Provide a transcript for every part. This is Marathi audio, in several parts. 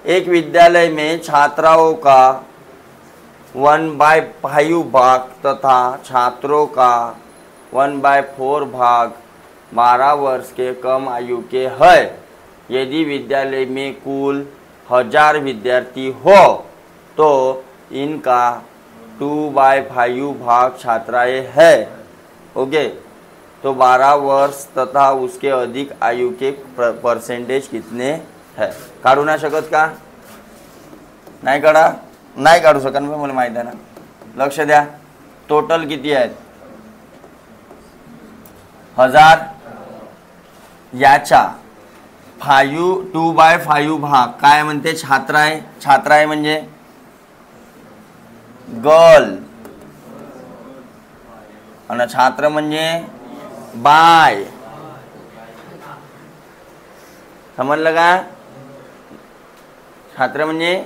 एक विद्यालय में छात्राओं का 1/5 भाग तथा छात्रों का 1/4 भाग 12 वर्ष के कम आयु के है। यदि विद्यालय में कुल 1000 विद्यार्थी हो तो इनका 2/5 भाग छात्राएं है। ओके, तो 12 वर्ष तथा उसके अधिक आयु के परसेंटेज कितने है? काढू ना शकत का? नाही काढा? नाही काढू शकत, मला माहिती आहे ना. लक्ष द्या, टोटल किती आहेत? 1000. याच्या 2/5 भाग काय म्हणते? छात्र आहे. छात्र आहे म्हणजे गर्ल आणि छात्र म्हणजे बाय. समजलं का? छात्र म्हणजे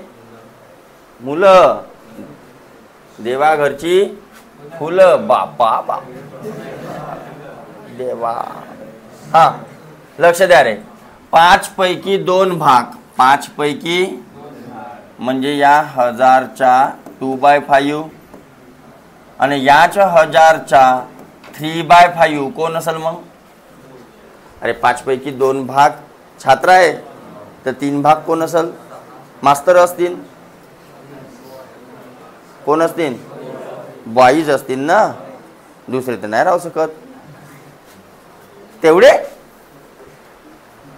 मुलं, देवा घरची फुलं. बापा बाप देवा. हा, लक्ष द्या रे. 5 पैकी 2 भाग, 5 पैकी म्हणजे या 1000च्या 2/5 आणि याच्या 1000च्या 3/5 कोण असेल मग? अरे 5 पैकी 2 भाग छात्र आहे तर 3 भाग कोण असेल? मास्तर असतील. कोण असतील? बॉईज असतील ना, दुसरे तर नाही राहू शकत. तेवढे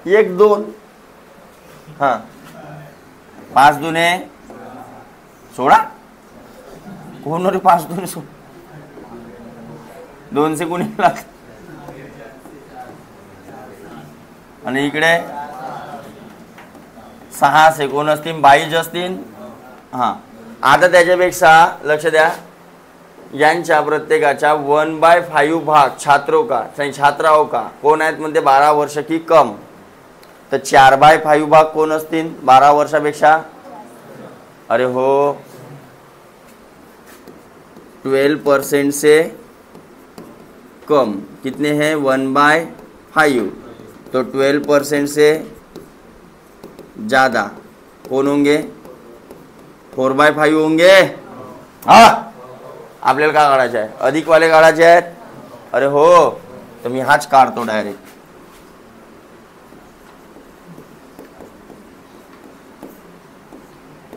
1 2. हां, 5 दुने 16. कोण रे 5 दुने 16? 2 से कोणी लागत. आणि इकडे 6 से कोण असतील? बाईज असतील. हां, आता त्याच्यापेक्षा लक्ष द्या, यांच्या प्रत्येकाच्या 1/5 भाग छात्रों का, छात्राओं का कोण आहेत म्हणते? 12 वर्ष की कम. तर 4/5 भाग कोण असतील 12 वर्षापेक्षा? अरे हो, 12% से कम. कितने हैं? 1/5. तो 12% से ज़्यादा कौन होंगे? 4/5 होंगे. हाँ, आपल्याला काय काढायचे आहे? अधिक वाले काढायचे आहेत. अरे हो, तर मी हाच काढतो डायरेक्ट.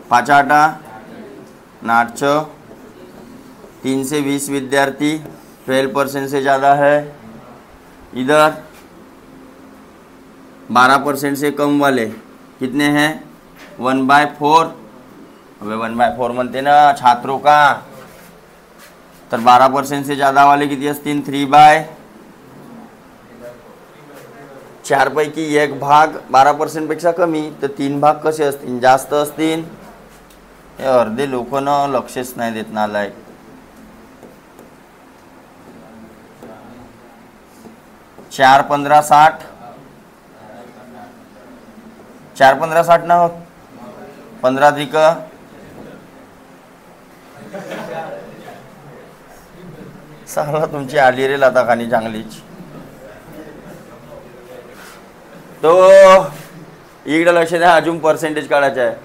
पाचा 8 8 3 से 20 विद्यार्थी, 12% से ज़्यादा है. इधर 12% से कम वाले कितने हैं? 1/4. अबे 1/4 म्हणते ना छात्रों का. तर 12% से ज़्यादा वाले किती असतील? 3/4 पैकी 1 भाग 12% पेक्षा कमी, तर 3 भाग कसे असतील? जास्त असतील. हे अर्धे लोक ना लक्षच नाही देत नालायक. 4 15 60. 4 15 60 ना होत. 15 अधिक साला तुमची आली रे लाता खानी चांगलीच. तो इकडे लक्ष द्या, अजून पर्सेंटेज काढायचा आहे.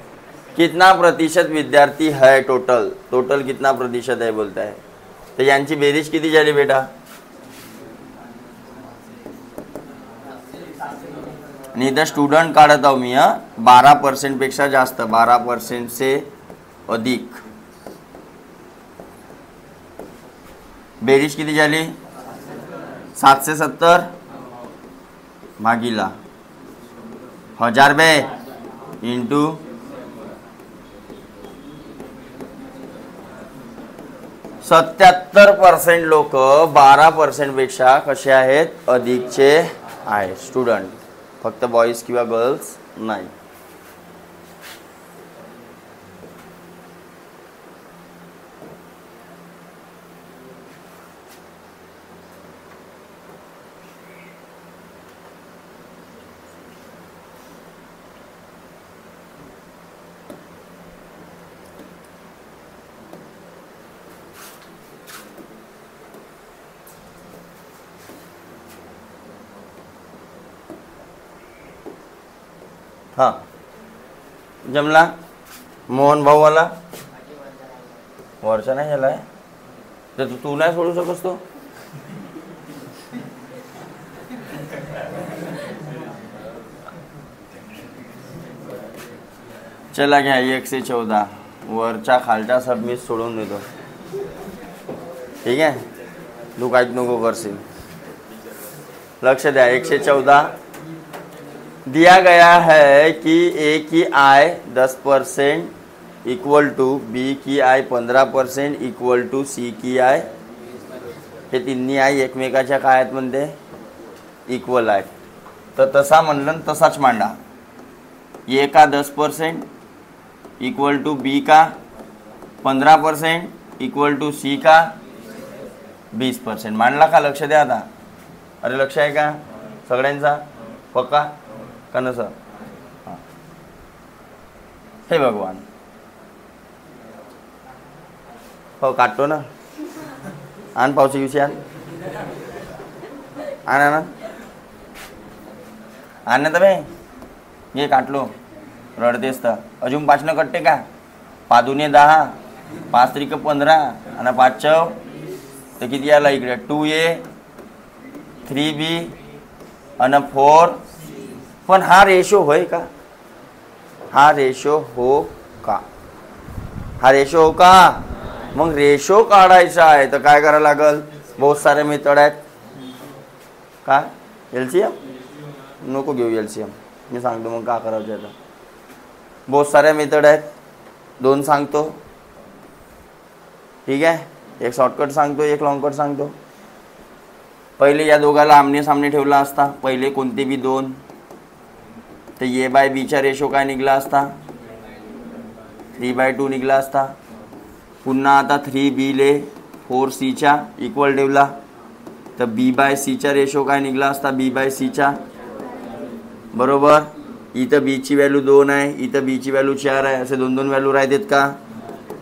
कितना प्रतिशत विद्यार्थी है टोटल? टोटल कितना प्रतिशत है बोलता है. तर यांची बेरीज किती झाली बेटा? आणि इथं स्टुडंट काढत आहो मी. 12% पेक्षा जास्त, 12% से अधिक. बेरीज किती झाली? 770 भागीला 1000 बे इंटू 77% लोक 12% पेक्षा कसे आहेत? अधिकचे आहेत स्टुडंट. फक्त बॉईज किंवा गर्ल्स नाही. हां, जमला? मोहन भाऊ वाला वरचा नाही झालाय तर तू नाही सोडू शकस तो. चला घ्या 114 वरच्या खालच्या सब मी सोडून देतो. ठीक आहे, तू काहीच नको करशील. लक्ष द्या. 114 दिया गया है कि ए की आय 10% इक्वल टू बी की आय 15% इक्वल टू सी की आय. हे तिन्ही आय एकमेकाच्या काय आहेत म्हणते? इक्वल आहेत. तर तसा म्हणलं तसाच मांडा. ए का 10% इक्वल टू बी का 15% इक्वल टू सी का 20%. मांडला का? लक्ष द्या आता. अरे लक्ष आहे का सगळ्यांचा? पक्का का नसं? हे भगवान हो काटतो ना. आण पावशी दिवशी आण ना आण ना तबे हे काटलो रडतेस तर. अजून 5 न कट्टे का? 5 दुने 10 5 त्रिक 15 आणि 5 चव तर किती आला इकडे? 2a 3b आणि 4. पण हा रेशो होय का? हा रेशो हो का? हा रेशो हो का? मग रेशो काढायचा आहे तर काय करायला लागल? बहुत सारे मेथड आहेत. का एलसीएम नको घेऊ. एलसीएम मी सांगतो मग का करायचं आता. बहुत सारे मेथड आहेत. 2 सांगतो. ठीक आहे, एक शॉर्टकट सांगतो, एक लॉन्गकट सांगतो. पहिले या दोघाला आमने सामने ठेवला असता. पहिले कोणते बी 2 तर ए बाय बीचा रेशो काय निघला असता? 3/2 निघला असता. पुन्हा आता 3b ले 4cच्या इक्वल ठेवला तर b बाय cचा रेशो काय निघला असता? b बाय cचा. बरोबर. इथं b ची व्हॅल्यू 2 आहे, इथं b ची व्हॅल्यू 4 आहे. असे 2 व्हॅल्यू राहतात का?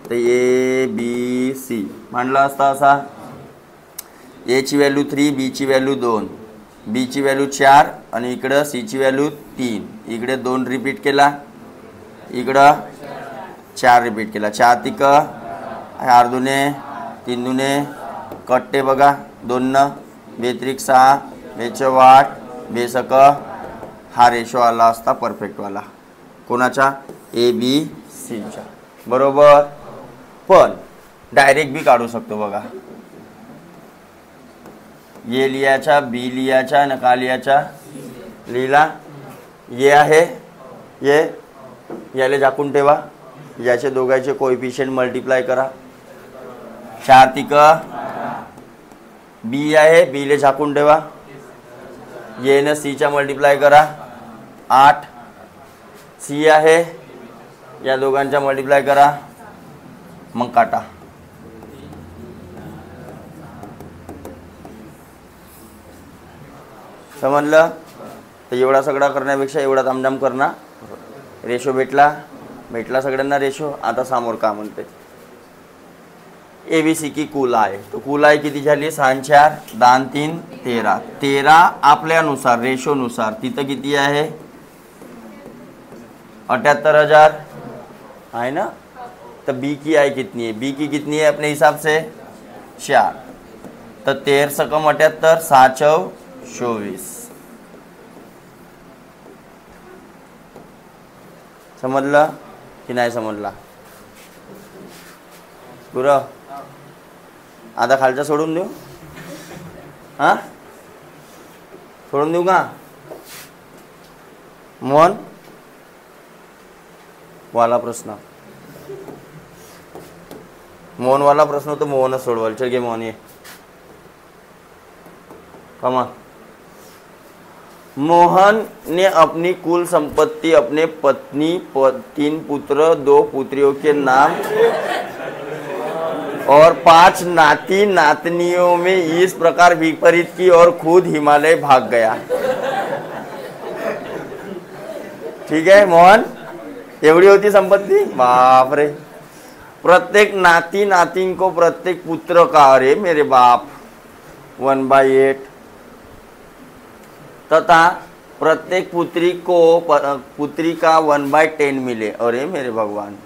तर ए बी सी मांडला असता असा. ए ची व्हॅल्यू 3, बी ची व्हॅल्यू 2, बी ची व्हॅल्यू 4 आणि इकडं सी ची व्हॅल्यू 3. इकडे 2 रिपीट केला, इकडं 4 रिपीट केला. 4 तिक 4 दुने 3 दुने कट्टे बघा 2 न 2 त्रिक 6 2 चौ 8 2 सक. हा रेशो आला असता परफेक्टवाला. कोणाचा? ए बी सीचा. बरोबर. पण डायरेक्ट बी काढू शकतो बघा. ये लियाचा बी लियाचा नका लियाचा लिहिला. ये आहे ये याले झाकून ठेवा. याचे दोघांचे कोएफिशिएंट मल्टिप्लाय करा. 4 तिक बी आहे बी ले झाकून ठेवा. ये न सी चा मल्टिप्लाय करा. 8 सी आहे या दोघांचा मल्टिप्लाय करा. मग काटा. समजलं? तर एवढा सगळा करण्यापेक्षा एवढा तामझाम करणं. रेशो भेटला सगळ्यांना रेशो. आता समोर का म्हणते? ए बी सी की कुल आहे. तो कुल आहे किती झाली? 6 4 10 3 13. 13 आपल्यानुसार रेशोनुसार तिथं किती आहे? 78,000 है ना. तो बी की आई कितनी है? बी की कितनी है अपने हिसाब से? 4. तो 13 सकम 78 7 चौ 24. समजलं की नाही समजला? पुरं आता खालचा सोडून देऊ. हां सोडून देऊ का? मोहन वाला प्रश्न, मोहन वाला प्रश्न तो मोहनच सोडवाल. चल घे मोहन ये. कमा. मोहन ने अपनी कुल संपत्ति अपने पत्नी 3 पुत्र 2 पुत्रियों के नाम और 5 नाती नातनियों में इस प्रकार विपरीत की और खुद हिमालय भाग गया. ठीक है मोहन, एवढी होती संपत्ति. बाप रे. प्रत्येक नाती नातिन को प्रत्येक पुत्र का, अरे मेरे बाप, 1/8 तथा प्रत्येक पुत्री का 1/10 मिले। अरे मेरे भगवान,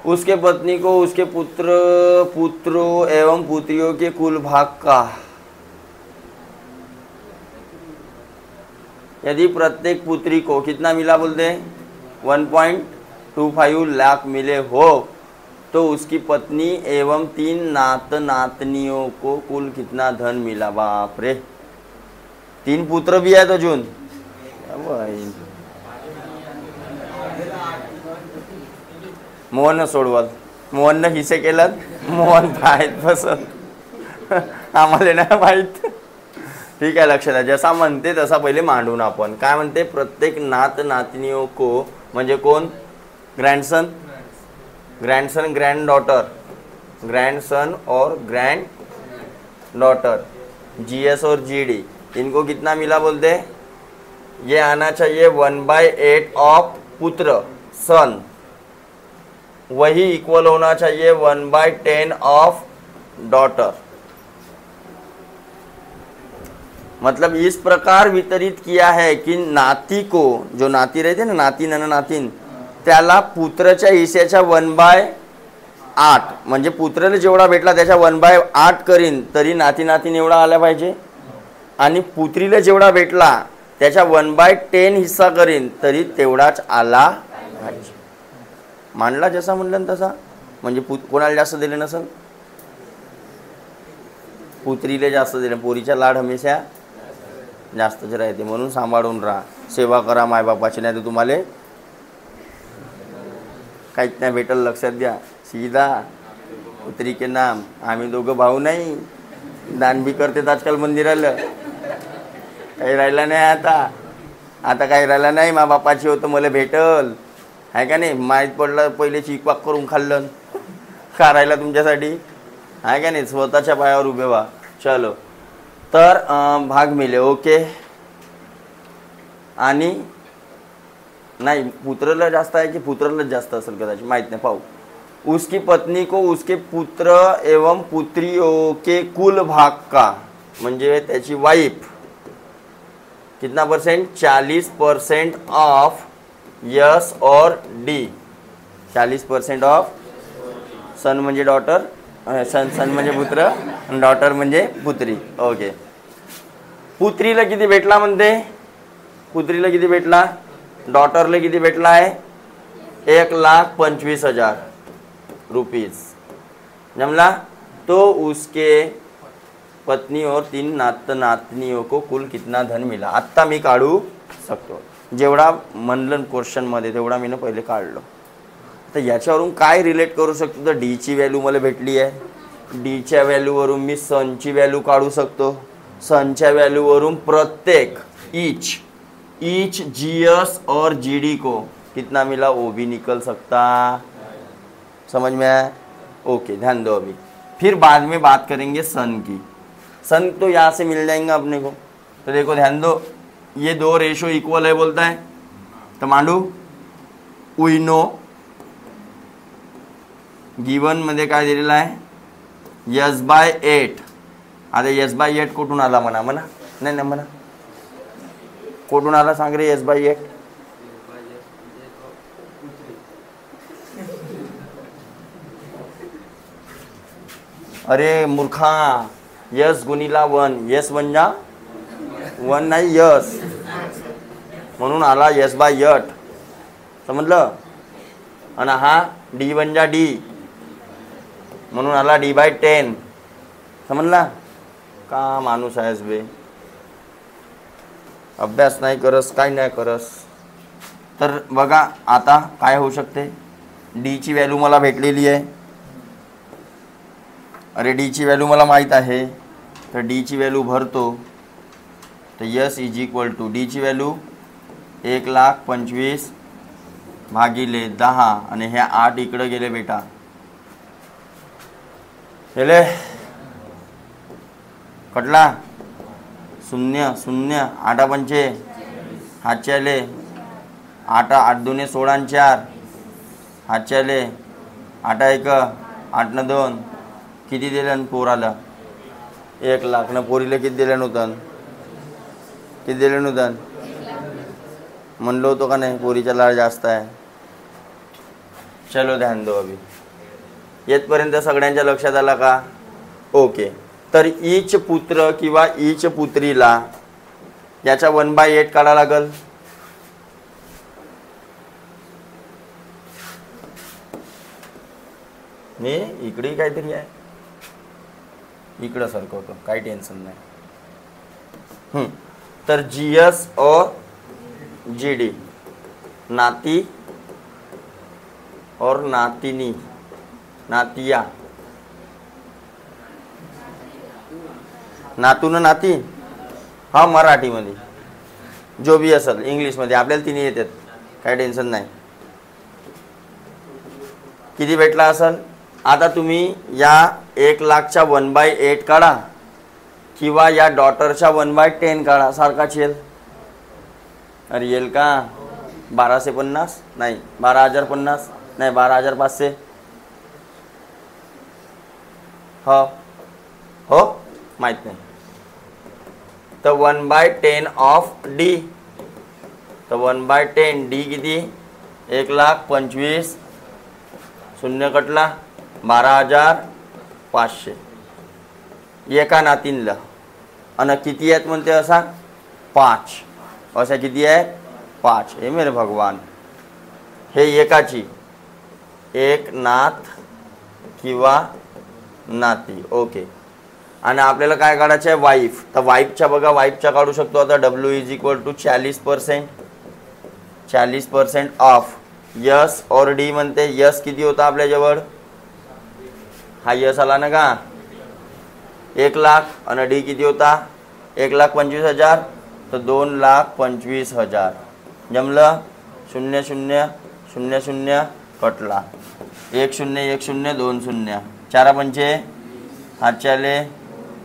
उसके पत्नी को उसके पुत्रों एवं पुत्रियों के कुल भाग का यदि प्रत्येक पुत्री को कितना मिला बोलते हैं 1.25 लाख मिले हो तो उसकी पत्नी एवं 3 नातनियों को कुल कितना धन मिला। बाप रे, 3 पुत्र भी है तो जून मोहन सोडवल, मोहन हिस्से केलं, मोहन आहेत बसत आम्हाला नाही माहित। ठीक आहे, लक्षात आहे। जसा म्हणते तसा पहिले मांडून आपण काय म्हणते, प्रत्येक नातनियों को म्हणजे कोण, ग्रैंडसन, ग्रैंड डॉटर, ग्रैंडसन और ग्रैंड डॉटर, जीएस और जीडी, इनको कितना मिला बोलते, ये आना चाहिए 1/8 ऑफ पुत्र सन, वही इक्वल होना चाहिए 1/10 ऑफ डॉटर। मतलब इस प्रकार वितरित किया है कि नाती को, जो नाती रहते ना, नातीन आणि नातीन, त्याला पुत्राच्या हिस्स्याच्या 1/8 म्हणजे पुत्राला जेवढा भेटला त्याच्या 1/8 करीन तरी नाती नातीन एवढा आला पाहिजे, आणि पुत्रीला जेवढा भेटला त्याच्या 1/10 हिस्सा करीन तरी तेवढाच आला पाहिजे। मांडला जसा म्हणलं तसा, म्हणजे कोणाला जास्त दिले नसेल, पुत्रीला जास्त दिले, पोरीचा लाड हमेशा जास्तच राहते, म्हणून सांभाळून राहा, सेवा करा मायबापाची, नाही तर तुम्हाला काहीच नाही भेटल। लक्षात द्या, सीधा पुत्री के नाम। आम्ही दोघं भाऊ नाही, दान बी करते आजकाल मंदिराला, काही राहिला नाही आता काही राहिला नाही, मा बापाची होतं मला भेटल आहे का नाही, माहीत पडलं पहिले चिकवाक करून खाल्लं का राहिला तुमच्यासाठी आहे का नाही, स्वतःच्या पायावर उभे व्हा। चलो, तर भाग मिले, ओके। आणि नाही पुत्रला जास्त आहे की पुत्राला जास्त असेल कदाचित, माहित नाही, पाहू। उसकी पत्नी को उसके पुत्र एवं पुत्रियों के कुल भाग का, म्हणजे त्याची वाईफ कितना परसेंट, 40% ऑफ यस और डी, 40% ऑफ सन म्हणजे डॉटर, सन म्हणजे पुत्र, डॉटर म्हणजे पुत्री, ओके। पुत्रीला किती भेटला म्हणते, पुत्रीला किती भेटला, डॉटरला किती भेटला आहे 1,25,000 रुपीज, जमला। तो उसके पत्नी और 3 नातनियों को कुल कितना धन मिला। आत्ता मी काढू शकतो, जेवढा म्हणलं क्वेश्चन मध्ये तेवढा मी पहिले काढलो। तर याच्यावरून काय रिलेट करू शकतो, तर डी ची व्हॅल्यू मला भेटली आहे, डी च्या व्हॅल्यूवरून मी सन ची व्हॅल्यू काढू शकतो, सन च्या व्हॅल्यूवरून प्रत्येक ईच जीएस और जीडी को कितना मिला वो भी निकल सकता। समझ में आया, ओके, ध्यान दो। अभी फिर बाद में बात करेंगे सन की, सन तो यहाँ से मिल जाएंगे अपने को। तो देखो ध्यान दो, ये 2 रेशो इक्वल है बोलता है, तो मांडू वी नो गिवन मध्ये काय दिलेलं आहे S/8। आता S/8 कुठून आला म्हणा, नाही म्हणा, कुठून आला सांग रे S/8, अरे मूर्खा, यस गुणिला 1, यस म्हणजे 1 नाही यस, म्हणून आला S/8, समजलं। आणि हा डी म्हणजे डी, म्हणून आला D/10, समजला का। माणूस आहेस बे, अभ्यास नाही करस, काय नाही करस। तर बघा आता काय होऊ शकते, डी ची व्हॅल्यू मला भेटलेली आहे, अरे डी ची व्हॅल्यू मला माहीत आहे, तर डी ची व्हॅल्यू भरतो, तर yes is equal to D ची व्हॅल्यू 1,25,000 भागिले 10, आणि ह्या 8 इकडे गेले बेटा, गेले कटला, 0 0 8 पंचे हातचे आले, 8 8 2 16 4 हातचे आले, 8 1 8 न 2 किती दिलं पोराला 1 लाख न पोरीला किती दिलं नूतन किती दिलं नूतन म्हणलो होतो का नाही पोरीचा लाड जास्त आहे. चलो ध्यान दो अभी येतपर्यंत सगळ्यांच्या लक्षात आला का. ओके तर ईच पुत्र किंवा ईच पुत्रीला याचा 1/8 काढा लागल. मी इकडे काहीतरी आहे इकडं सरकवतो काही टेन्शन नाही. तर जीएस और जीडी नाती और नातिनी नातिया नातून नाती हा मराठीमध्ये जो बी असेल इंग्लिशमध्ये आपल्याला तिन्ही येतात काही टेन्शन नाही. किती भेटला असेल आता तुम्ही या 1 लाखच्या 1/8 काढा किंवा या डॉटरच्या 1/10 काढा सारखाच येईल. अरे येईल का 1250 नाही 12,050 नाही 12,500 हो हो माहित नाही. तर 1/10 ऑफ डी तर 1/10 डी किती 1,25,000 शून्य कटला 12,500 एका नातींला आणि किती आहेत म्हणते असा 5 अशा किती आहेत 5. हे मेरे भगवान हे एकाची एक नात किंवा नाती. ओके आणि आपल्याला काय काढायचं आहे वाईफ. तर वाईफच्या बघा वाईफच्या काढू शकतो आता W = 40% 40% ऑफ यस और डी म्हणते यस किती होता आपल्याजवळ हा यस आला ना का 1 लाख आणि डी किती होता 1,25,000 तर 2,25,000 जमलं 0 0 0 0 कटला 1 0 1 0 2 0 4 पंचे हातच्याले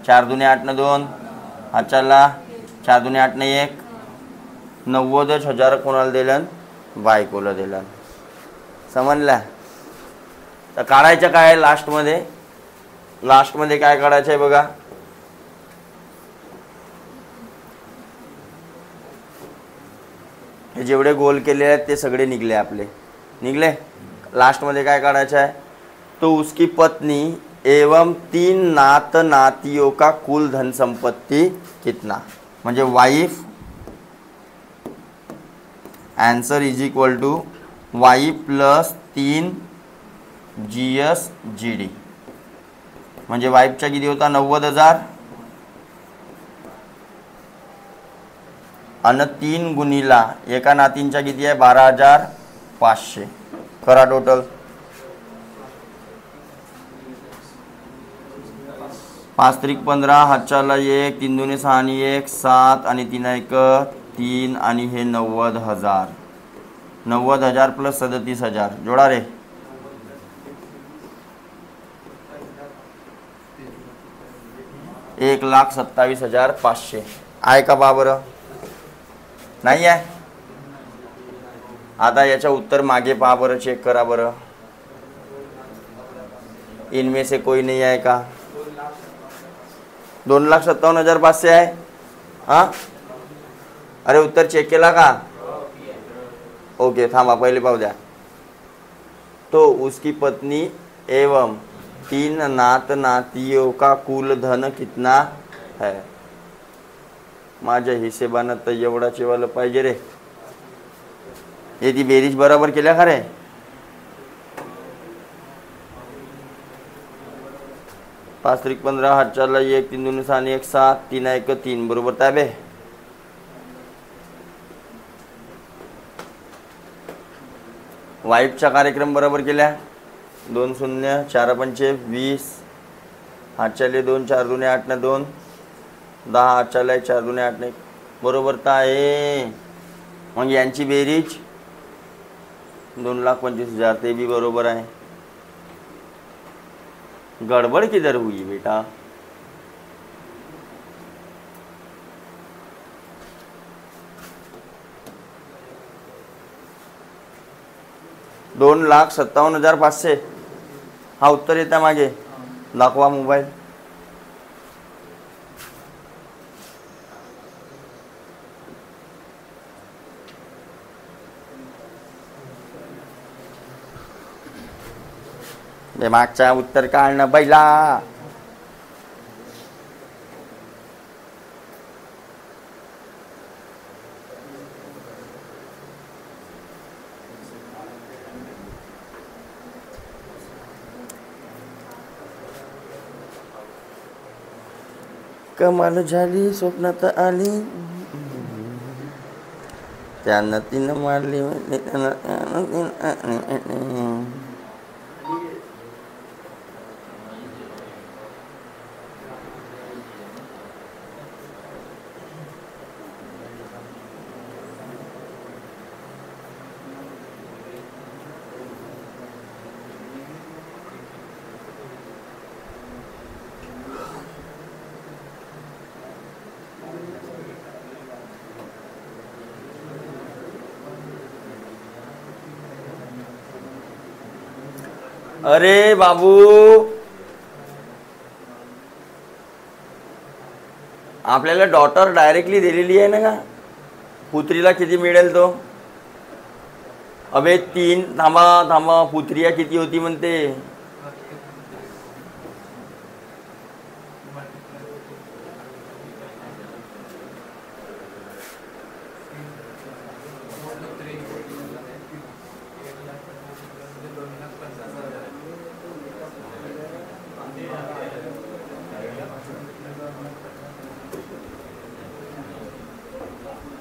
4 दुने 8 न 2 हातच्याला 4 दुने 8 न 1 90,000 कोणाला दिलं बायकोला दिलं. समजलं. तर काढायचं काय आहे लास्टमध्ये काय काढायचं आहे बघा. हे जेवढे गोल केले आहेत ते सगळे निघले आपले निघले. लास्टमध्ये काय काढायचं आहे तो उसकी पत्नी एवं 3 नात नातियों का कुल धन संपत्ति कितना म्हणजे वाइफ answer = Y plus 3 GS GD म्हणजे वाईफचा किती होता 90,000 आणि 3 गुणिला एका नातींचा किती आहे 12,500 करा टोटल 5 त्रिक 15 हातच्याला 1 3 दुने 6 आणि 1 7 आणि 3 1 3 आणि हे 90,000 90,000 प्लस 37,000 जोडा रे 1,27,500 आहे का बाबर नाही आहे. आता याच्या उत्तर मागे पहा बरं चेक करा बरं इनमें से कोई नहीं आहे का 2,57,500 आहे. हाँ अरे उत्तर चेक केला का ओके थांबा पहिले पाहू द्या. तो उसकी पत्नी एवं 3 नात नातियों का कुल धन कितना है. माझ्या हिशेबानं तर एवढा चेवायला पाहिजे रे. हे ती बेरीज बरोबर केल्या का रे 5 त्रिक 15 हातच्याला 1 3 दुने 6 आणि 1 7 3 1 3 बरोबर ताबे. वाईफचा कार्यक्रम बरोबर केल्या 2 0 4 पंचे 20 हातच्याले 2 4 दुने 8 न 2 10 हातच्याला 4 दुने 8 न 1 बरोबर तर आहे. मग यांची बेरीज 2,25,000 ते भी बरोबर आहे. गड़बड़ किधर हुई बेटा 2,57,500 हा उत्तर येतं मागे, दाखवा मोबाईल. मागचा उत्तर काढणं बैला. कमाल झाली स्वप्नात आली, त्यानं तिनं मारली. अरे बाबू, आपल्याला डॉटर डायरेक्टली दिलेली आहे ना का, पुत्रीला किती मिळेल तो. अबे 3, थांबा पुत्रिया किती होती म्हणते.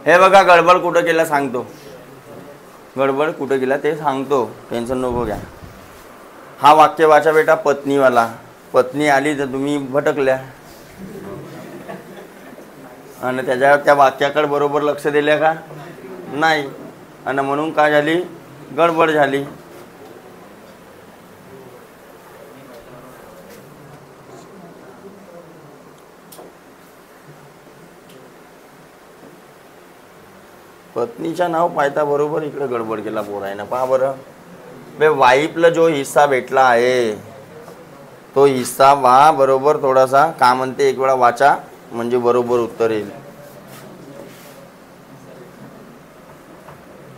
हे बघा, गडबड कुठं केला सांगतो, गडबड कुठं केला ते सांगतो, टेन्शन नको घ्या. हा वाक्य वाचा बेटा, पत्नीवाला. पत्नी आली तर तुम्ही भटकल्या आणि त्या वाक्याकडे बरोबर लक्ष दिल्या का नाही, आणि म्हणून काय झाली, गडबड झाली. पत्नीच्या नाव पाहता बरोबर इकडे गडबड केला पोरायना. पहा बरं, बे वाईफला जो हिस्सा भेटला आहे तो हिस्सा वा बरोबर थोडासा का म्हणते, एक वेळा वाचा म्हणजे बरोबर उत्तर येईल.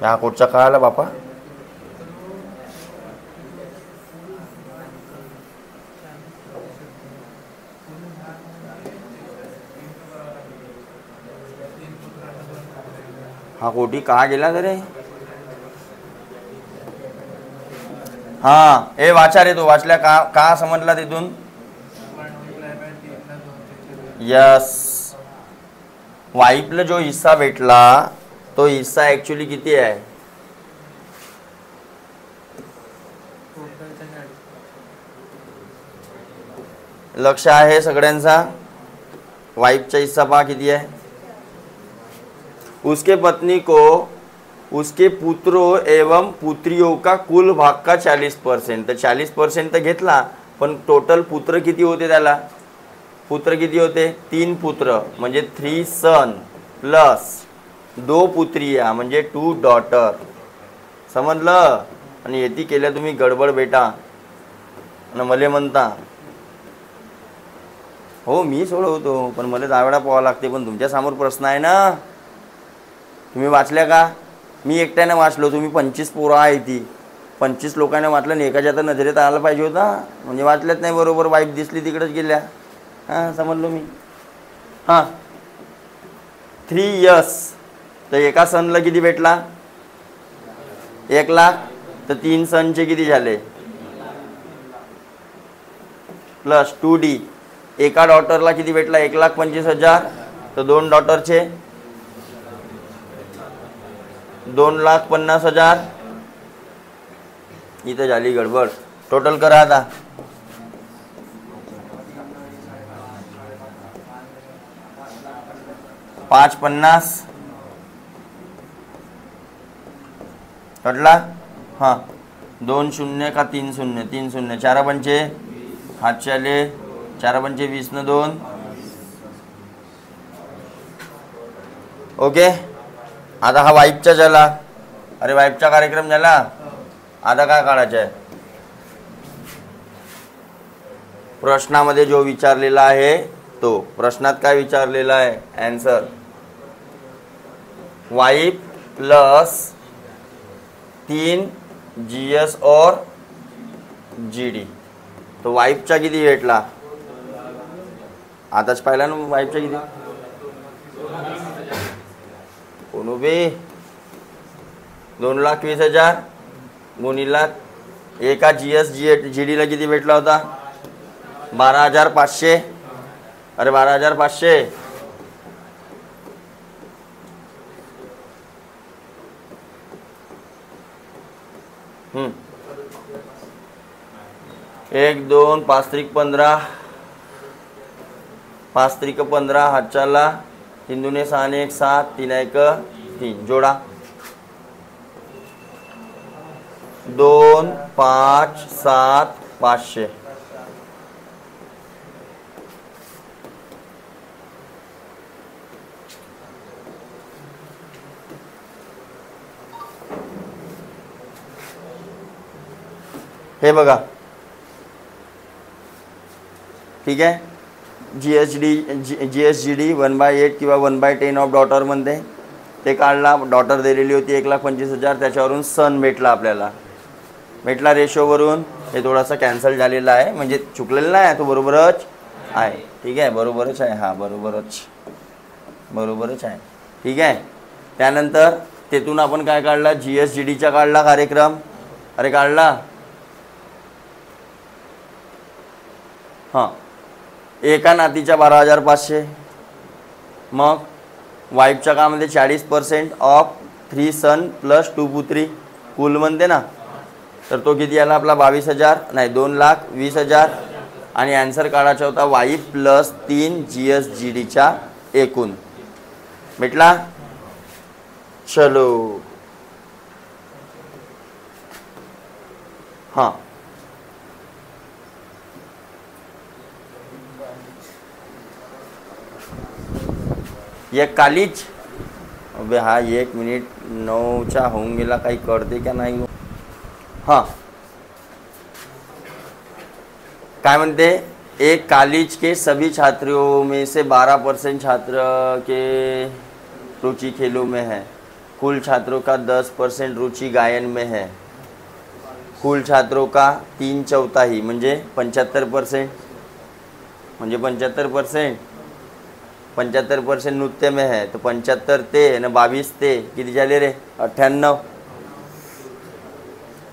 हा कोटचा कळाला बापा. हा कोटी कहा गेला रे. हा हे वाचा रे, तो वाचल्या का समजला तिथून. यस, वाईफला जो हिस्सा भेटला तो हिस्सा ऍक्च्युली किती आहे. लक्ष आहे सगळ्यांचा. वाइफचा हिस्सा पहा किती आहे. उसके पत्नी को उसके पुत्रों एवं पुत्रियों का कुल भाग का 40%. तर 40% तर घेतला, पण टोटल पुत्र किती होते त्याला. पुत्र किती होते, 3 पुत्र म्हणजे 3 सन प्लस 2 पुत्रिया म्हणजे 2 डॉटर. समजलं. आणि येती केल्या तुम्ही गडबड बेटा आणि मले म्हणता हो मी सोडवतो, पण मला जावेळा पाहावं लागते. पण तुमच्या समोर प्रश्न आहे ना, तुम्ही वाचल्या का. मी एकट्याने वाचलो, तुम्ही 25 पोरं आहे, ती 25 लोकांना वाचलं आणि एकाच्या तर नजरेत आला पाहिजे होता. म्हणजे वाचल्यात नाही बरोबर, वाईफ दिसली तिकडेच गेल्या. हां समजलो मी. हां 3 years तर एका सनला किती भेटला 1 लाख. तर 3 सनचे किती झाले प्लस 2D. एका डॉटरला किती भेटला 1,25,000. तर 2 डॉटरचे 2,50,000. इथं झाली गडबड. टोटल करा आता. पाच 50 कटला. हां 2 शून्य का 3 शून्य 3 शून्य 4 पंचे हातचे आले 4 पंचे 20 न 2. ओके. आता हा वाईफचा झाला. अरे वाईफचा कार्यक्रम झाला. आता काय काढायचं आहे प्रश्नामध्ये जो विचारलेला आहे तो, प्रश्नात काय विचारलेला आहे, आन्सर वाइप प्लस 3 GS और GD. तो वाईपचा किती भेटला, आताच पाहिला ना वाईपचा किती, कोण उभे, 2,20,000 गुणिला एका GS GD ला किती भेटला होता, 12,500. अरे 12,500. एक 2 5 त्रिक 15, 5 त्रिक 15, हातच्याला 3 दुने 6 आणि 1 7, 3 1 3, जोडा 2 5 7 500. हे बघा, ठीक आहे. GSGD 1/8 किंवा 1/10 ऑफ डॉटरमध्ये ते काढला. डॉटर दिलेली होती 1,25,000, त्याच्यावरून सन भेटला आपल्याला, भेटला रेशोवरून. हे थोडासा कॅन्सल झालेला आहे, म्हणजे चुकलेला नाही, तो बरोबरच आहे. ठीक आहे, बरोबरच आहे, हा बरोबरच आहे. ठीक आहे. त्यानंतर तेथून आपण काय काढला, GSGDचा काढला कार्यक्रम. अरे काढला, हां, एका नातीच्या 12,500. मग वाईफच्या कामध्ये 40% ऑफ 3 सन प्लस 2 पुत्री कुल म्हणते ना, तर तो किती आला आपला, 22,000 नाही 2,20,000. आणि आन्सर काढायचा होता वाईफ प्लस 3 GSGDचा एकूण. भेटला. चलो, हां, एक कालीच, अबे हा 1 मिनिट 9चा होऊन गेला, काही कळते का नाही. हां, काय म्हणते, एक कॉलेज के सभी छात्रों में से 12% छात्र के रुचि खेलों में है, कुल छात्रों का 10% रुचि गायन में है, कुल छात्रों का 3/4 म्हणजे 75%, म्हणजे 75% नृत्य में है. तो 75 ते न 22 ते किती झाले रे, 98.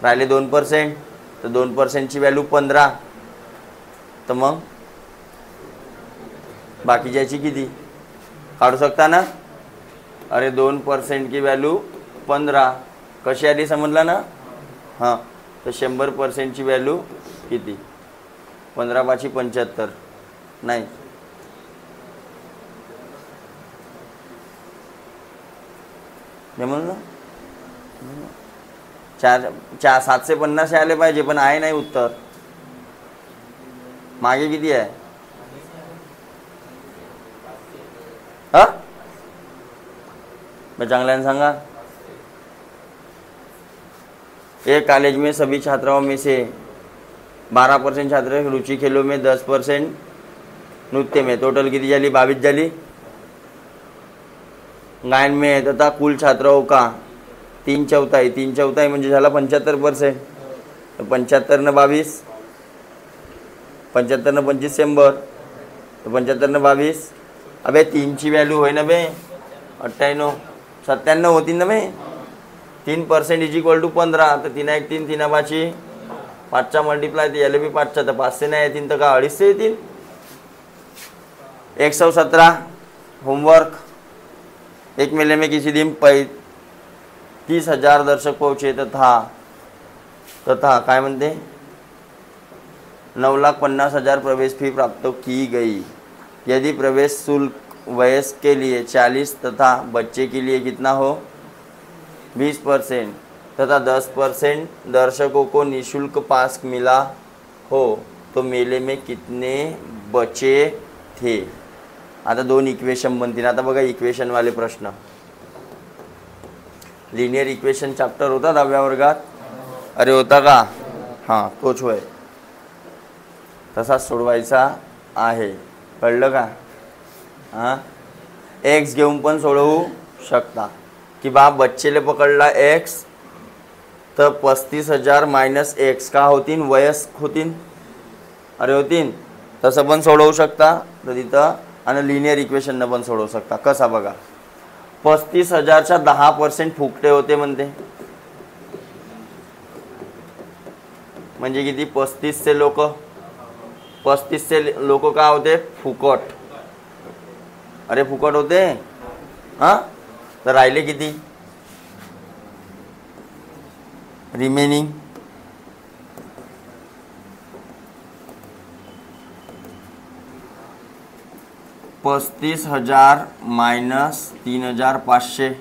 राहिले 2%, तर 2%ची व्हॅल्यू 15. तर मग बाकीच्याची किती काढू शकता ना. अरे 2% की व्हॅल्यू 15 कशी आली समजलं ना. हां, तर 100%ची व्हॅल्यू किती, 15 × 5 = 75. नाही, जमलं ना. 750 आले पाहिजे, पण आहे नाही उत्तर. मागे किती आहे, हा मैं चांगल्याने सांगा. एक कॉलेज में सभी छात्राओं में से 12% छात्र रुचि खेलों में, 10% नृत्य में, टोटल किती झाली, 22 झाली. गायन में तथा कुल छात्राओं का 3/4 म्हणजे झाला 75%. तर 75 न 22, 75 न 25 100, तर 75 न 22. अबे 3ची व्हॅल्यू होय ना बे, 98 97 होती ना बे. 3% = 15, तर 3 1 3, 3 5 5चा मल्टिप्लाय, तर याला बी 5चा, तर 500 नाही येतील तर का 250 येतील. 117 होमवर्क. 1 मेले में किसी दिन 35,000 दर्शक पहुंचे तथा काय म्हणते, 9,50,000 प्रवेश फी प्राप्त की गई. यदि प्रवेश शुल्क वयस्क के लिए 40 तथा बच्चे के लिए कितना हो, 20% तथा 10% दर्शकों को निःशुल्क पास मिला हो, तो मेले में कितने बचे थे. आता 2 इक्वेशन बनतील. आता बघा इक्वेशन वाले प्रश्न. लिनियर इक्वेशन चॅप्टर होता 10व्या वर्गात. अरे होता का, हां तोच होय. तसाच सोडवायचा आहे. कळलं का? हां, एक्स घेऊन पण सोडवू शकता की बा बच्चेले पकडला एक्स तर 35,000 मायनस एक्स का होतीन? वयस्क होतीन. अरे होतीन. तसं पण सोडवू शकता तर तिथं, आणि लिनियर इक्वेशननं पण सोडवू शकता. कसा बघा, 35,000च्या 10% फुकटे होते म्हणते. म्हणजे किती? 35चे लोक, 35चे लोक का होते? फुकट. अरे फुकट होते. हां, तर राहिले किती? Remaining 35,000 minus 3,500.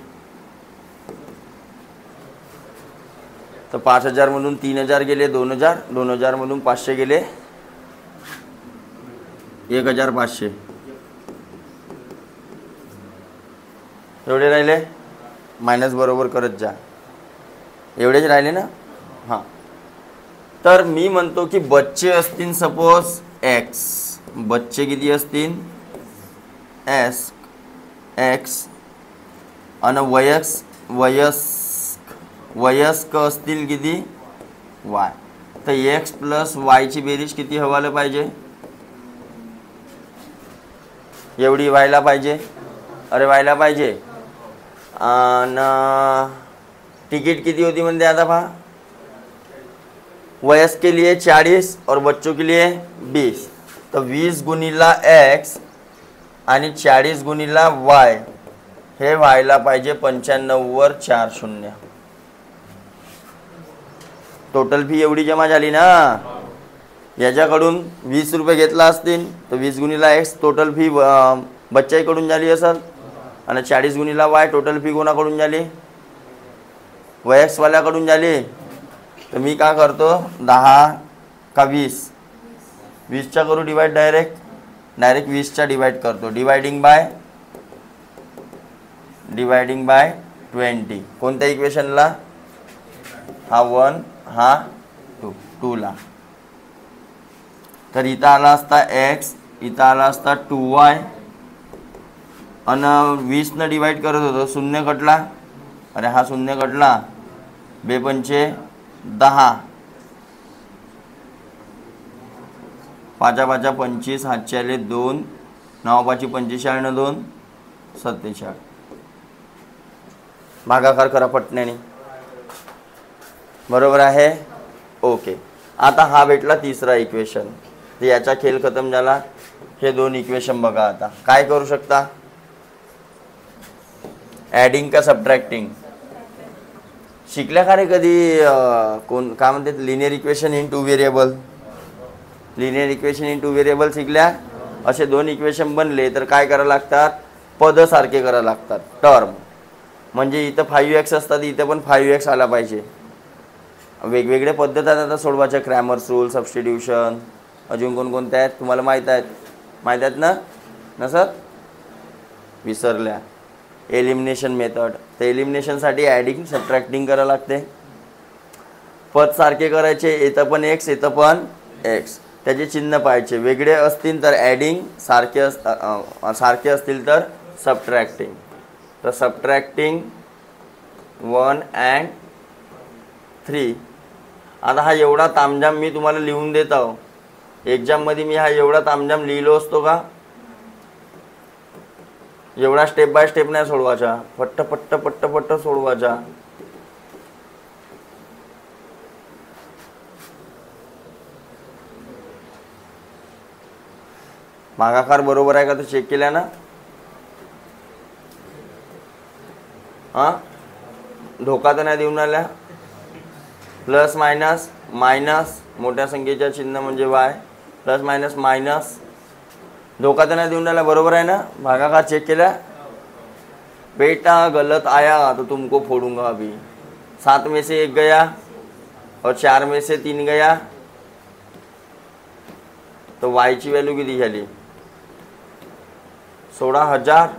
तर 5,000 मधून 3,000 गेले 2,000, 2,000 मधून 500 गेले 1,500. एवढे राहिले. मायनस बरोबर करत जा. एवढेच राहिले ना? हां, तर मी म्हणतो की बच्चे असतील सपोज एक्स, बच्चे किती असतील? एक्स, आणि वयस्क असतील किती? वाय. तर एक्स प्लस वायची बेरीज किती व्हायला पाहिजे? एवढी व्हायला पाहिजे. अरे व्हायला पाहिजे. आणि टिकट किती होती म्हणते आता पहा, वयस्क के लिए 40 और बच्चों के लिए 20. तो 20 गुणिला एक्स आणि 40 गुणिला वाय हे व्हायला पाहिजे 95 वर 4 शून्य. टोटल फी एवढी जमा झाली ना. याच्याकडून 20 रुपये घेतला असतील तर 20 गुणिला एक्स टोटल फी बच्चाईकडून झाली असेल, आणि 40 गुणिला वाय टोटल फी कोणाकडून झाली? वयस्कवाल्याकडून झाली. तर मी काय करतो, 10 का 20, 20च्या करू डिवाइड, डायरेक्ट 20च्या डिवाइड करतो. Dividing by 20. कोणत्या इक्वेशनला? हा 1, हा 2 ला. तर इथं आला असता एक्स, इथं आला असता 2y, आणि 20 डिवाइड करत होतो, शून्य कटला. अरे हा शून्य कटला. 2 पंचे 10, 5 5 25, हातचे आले 2, 9 5 45 2, 47. भागाकार करा पटण्याने. बरोबर आहे. ओके. आता हा भेटला तिसरा इक्वेशन. तर याचा खेळ खतम झाला. हे 2 इक्वेशन बघा. आता काय करू शकता? ॲडिंग का सबट्रॅक्टिंग शिकल्या का रे कधी? कोण काय म्हणतात? Linear equation in 2 variable. Linear equation in 2 variable शिकल्या. असे 2 इक्वेशन बनले तर काय करावं लागतात? पद सारखे करावं लागतात. टर्म म्हणजे इथं 5x असतात, इथं पण 5x आला पाहिजे. वेगवेगळे पद्धत आहेत आता सोडवायच्या. क्रॅमर्स रूल, सबस्टिट्यूशन, अजून कोणकोणत्या आहेत तुम्हाला माहीत आहेत ना? नसत विसरल्या. Elimination method. तर एलिमिनेशनसाठी ॲडिंग सबट्रॅक्टिंग करावं लागते. पद सारखे करायचे. इथं पण एक्स, इथं पण एक्स. त्याचे चिन्ह पाहायचे. वेगळे असतील तर ॲडिंग, सारखे असतील तर सबट्रॅक्टिंग. तर सबट्रॅक्टिंग 1 and 3. आता हा एवढा तामझाम मी तुम्हाला लिहून देत आहो. एक्झाममध्ये मी हा एवढा तामझाम लिहिलो असतो का? एवढा स्टेप बाय स्टेप नाही सोडवायचा. पट्ट सोडवायचा. भागाकार बरोबर आहे का तर चेक केल्या ना? हां, धोका तर नाही देऊन राहिल्या. प्लस मायनस, मायनस मोठ्या संख्येच्या चिन्ह म्हणजे वाय, प्लस मायनस मायनस. धोका तर नाही देऊन राहिला. बरोबर आहे ना? भागाकार चेक केल्या. बेटा गलत आया तो तुमको फोड़ूंगा अभी. 7 में से 1 गया और 4 में से 3 गया. तो वाय ची व्हॅल्यू किती झाली? 16,000.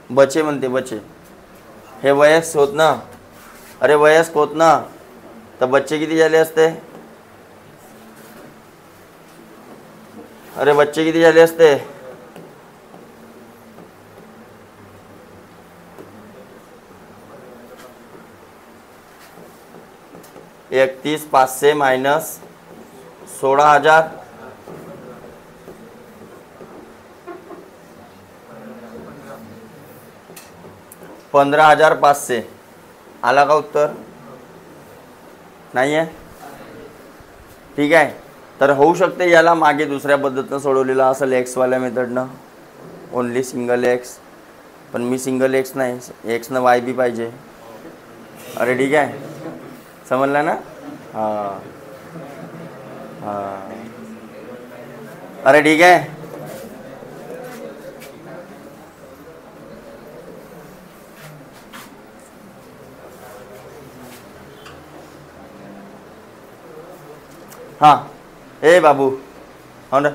बचे म्हणते, बचे हे वयस्क होत ना, अरे वयस्क होत ना, तर बच्चे किती झाले असते? अरे बच्चे किती झाले असते? 31,500 मायनस 16,000 15,500 आला का उत्तर? नाही आहे? ठीक आहे. तर होऊ शकते याला मागे दुसऱ्या पद्धतीनं सोडवलेलं असेल एक्सवाल्या मेथडनं, ओनली सिंगल एक्स, पण मी सिंगल एक्स नाही, एक्सनं वाय बी पाहिजे. अरे ठीक आहे, समजलं ना? हां हां, अरे ठीक आहे. हाँ ए बाबू, हाँ ना,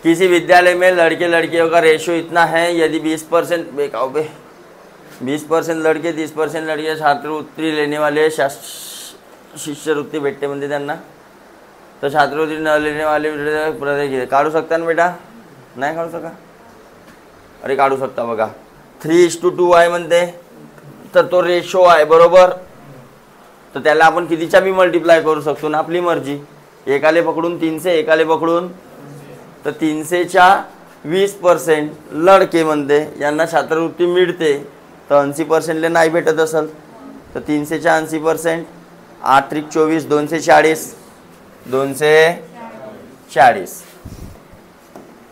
किसी विद्यालय में लड़के लड़कियों का रेशियो इतना है, यदि 20% बेकाओ बे 20% लड़के 30% लड़कियां छात्रवृत्ती लेने वाले शिष्यवृत्ती भेटते म्हणते त्यांना, तर छात्रवृत्ती न लेने वाले काढू शकता ना बेटा? नाही काढू शका? अरे काढू शकता बघा. 3:2 आहे म्हणते, तर तो रेशो आहे बरोबर. तर त्याला आपण कितीच्या बी मल्टिप्लाय करू शकतो ना, आपली मर्जी. एकाले पकडून 300, एकाले पकडून, तर 300च्या 20% लडके म्हणते यांना छात्रवृत्ती मिळते, तर 80%ले नाही भेटत असेल, तर 300च्या 80%, 8 त्रिक 24, 240,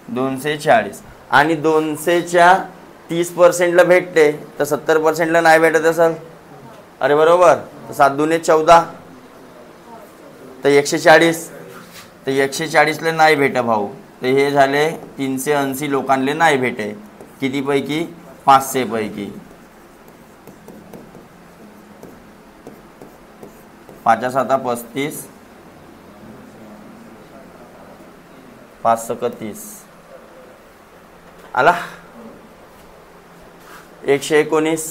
240 आणि 200च्या 30%ला भेटते, तर 70%ला नाही भेटत असेल. अरे बरोबर. तर 7 दुने 14, तर 140, तर 140ला नाही भेटे भाऊ. तर हे झाले 380 लोकांले नाही भेटे. किती पैकी? 500 पैकी. 5 7 35, 5 30 आला. 119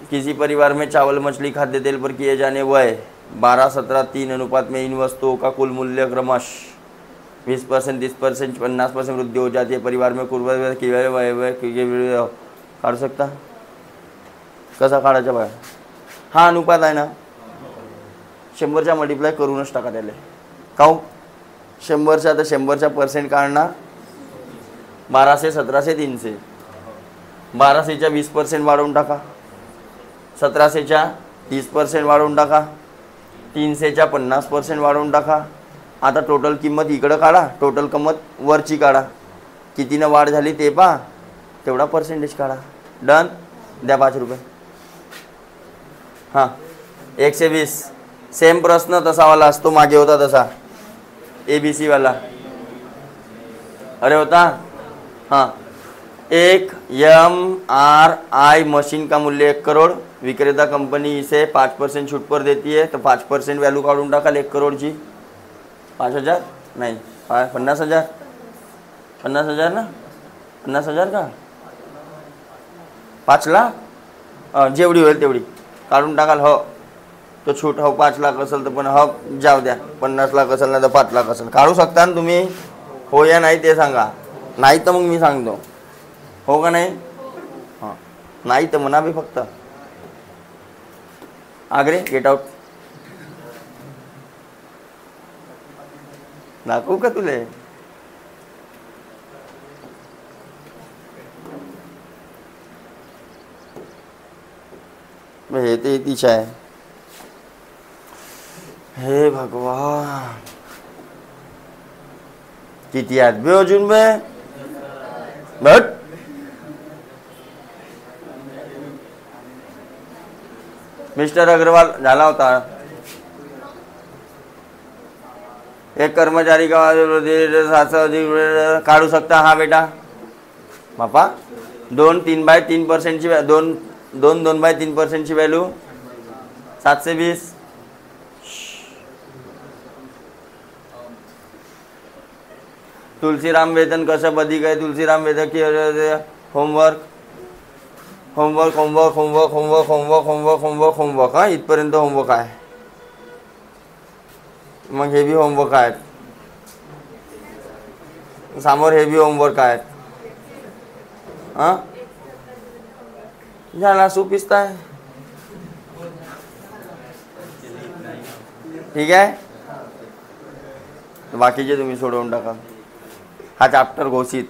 किसी परिवार में चावल मछली खाद्य तेल पर किए जाने वह 12-17-3 अनुपात में इन वस्तुओं का कुल मूल्य क्रमश 20%, 30%, 50% वृद्धि हो जाती है. परिवार में कुल वह काढू शकता? कसा काढायचा बाय? हा अनुपात आहे ना, 100च्या मल्टिप्लाय करूनच टाका त्याला. काऊ 100च्या, तर 100च्या पर्सेंट काढणार 1200, 1700, 300. 1200च्या 20% वाढवून टाका, 1700च्या 30% वाढवून टाका, 300च्या 50% वाढवून टाका. आता टोटल किंमत इकडं काढा, टोटल किंमत वरची काढा, कितीनं वाढ झाली ते पहा, तेवढा पर्सेंटेज काढा. डन. द्या 5 रुपये. हां 120. सेम प्रश्न तसावाला असतो, मागे होता तसा ABC वाला. अरे होता. हाँ, एक MRI मशीन का मूल्य 1 करोड़, विक्रेता कंपनी इसे 5% छूट पर देती है, तो 5% वैल्यू काढून टाकाल 1 करोड़ची. 5,000 नाही, 50,000. 50,000 ना, 50,000 का 5 लाख, जेवढी होईल तेवढी काढून टाकाल. हो तो छूट हो 5 लाख असेल तर, पण हो जाऊ द्या 50 लाख असेल ना, तर 5 लाख असेल. काढू शकता ना तुम्ही? हो या नाही ते सांगा, नाही तर मग मी सांगतो. हो का नाही? हां नाही तर म्हणा बी फक्त. Agro get out. दाखवू का तुले? हे ते तिच्या आहे. हे भगवान, किती आहेत बे अजून बे? बट मिस्टर अग्रवाल झाला होता. एक कर्मचारी का काढू शकता? हा बेटा बापा, 2/3% ची 2/3% ची व्हॅल्यू 720. तुलसीराम वेतन कसं अधिक आहे? तुलसीराम वेतन की homework homework homework homework homework homework homework homework homework हां, इथपर्यंत होमवर्क आहे. मग हे बी होमवर्क आहेत, समोर हे बी होमवर्क आहेत. हां, झाला सुपिस्ता आहे. ठीक आहे, बाकीचे तुम्ही सोडवून टाका. हा चॅप्टर घोषित.